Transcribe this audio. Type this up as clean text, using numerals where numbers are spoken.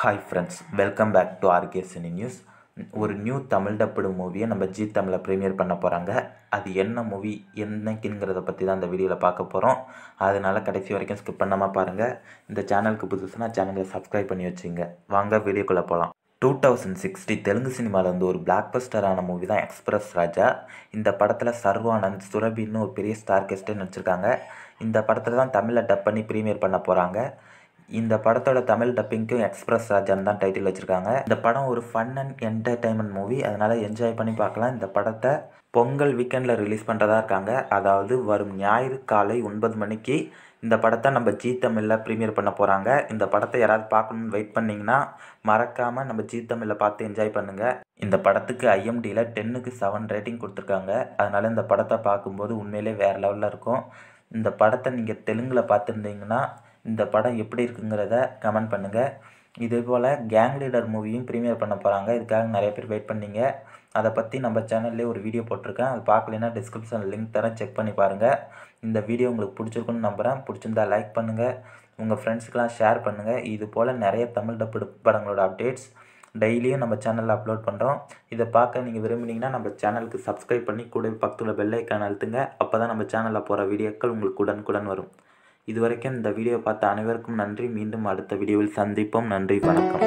Hi friends, welcome back to RK cine news. ஒரு new Tamil dubbed மூவியை நம்ம G தமிழில் ப்ரீமியர் பண்ண போகிறாங்க. அது என்ன மூவி என்னைக்குங்கிறத பற்றி தான் இந்த வீடியோவில் பார்க்க போகிறோம். அதனால் கடைசி வரைக்கும் ஸ்கிப் பண்ணாமல் பாருங்கள். இந்த சேனலுக்கு புதுசுனா சேனலை சப்ஸ்கிரைப் பண்ணி வச்சுங்க. வாங்க வீடியோக்குள்ளே போகலாம். 2060 தெலுங்கு சினிமாவில் வந்து ஒரு பிளாக் பஸ்டரான மூவி தான் எக்ஸ்பிரஸ் ராஜா. இந்த படத்தில் சர்வானந்த், சுரபின்னு ஒரு பெரிய ஸ்டார் கெஸ்ட்டு நடிச்சிருக்காங்க. இந்த படத்தில் தான் தமிழில் டப் பண்ணி ப்ரீமியர் பண்ண போகிறாங்க. இந்த படத்தோட தமிழ் டப்பிங்க்கும் எக்ஸ்பிரஸ் ராஜான்னு தான் டைட்டில் வச்சுருக்காங்க. இந்த படம் ஒரு ஃபன் அண்ட் என்டர்டைன்மெண்ட் மூவி, அதனால் என்ஜாய் பண்ணி பார்க்கலாம். இந்த படத்தை பொங்கல் வீக்கெண்டில் ரிலீஸ் பண்ணுறதா இருக்காங்க. அதாவது வரும் ஞாயிறு காலை 9 மணிக்கு இந்த படத்தை நம்ம ஜி தமிழில் ப்ரீமியர் பண்ண போகிறாங்க. இந்த படத்தை யாராவது பார்க்கணுன்னு வெயிட் பண்ணிங்கன்னா மறக்காமல் நம்ம ஜி தமிழில் பார்த்து என்ஜாய் பண்ணுங்கள். இந்த படத்துக்கு ஐஎம்டியில் 10க்கு 7 ரேட்டிங் கொடுத்துருக்காங்க. அதனால் இந்த படத்தை பார்க்கும்போது உண்மையிலே வேறு லெவலில் இருக்கும். இந்த படத்தை நீங்கள் தெலுங்கில் பார்த்துருந்தீங்கன்னா இந்த படம் எப்படி இருக்குங்கிறத கமெண்ட் பண்ணுங்கள். இதே போல் கேங் லீடர் மூவியும் ப்ரீமியர் பண்ண போகிறாங்க. இதுக்காக நிறைய பேர் வெயிட் பண்ணீங்க. அதை பற்றி நம்ம சேனல்லே ஒரு வீடியோ போட்டிருக்கேன். அது பார்க்கலைன்னா டிஸ்கிரிப்ஷனில் லிங்க் தரேன், செக் பண்ணி பாருங்கள். இந்த வீடியோ உங்களுக்கு பிடிச்சிருக்குன்னு நம்புகிறேன். பிடிச்சிருந்தா லைக் பண்ணுங்கள், உங்கள் ஃப்ரெண்ட்ஸுக்கெலாம் ஷேர் பண்ணுங்கள். இது போல் நிறைய தமிழ் டப்பு படங்களோட அப்டேட்ஸ் டெய்லியும் நம்ம சேனலில் அப்லோட் பண்ணுறோம். இதை பார்க்க நீங்கள் விரும்புனீங்கன்னா நம்ம சேனலுக்கு சப்ஸ்கிரைப் பண்ணி கூட பக்கத்தில் பெல் ஐக்கான் அழுத்துங்க. அப்போ தான் நம்ம சேனலில் போகிற வீடியோக்கள் உங்களுக்கு உடனுக்குடன் வரும். இதுவரைக்கும் இந்த வீடியோ பார்த்த அனைவருக்கும் நன்றி. மீண்டும் அடுத்த வீடியோவில் சந்திப்போம். நன்றி, வணக்கம்.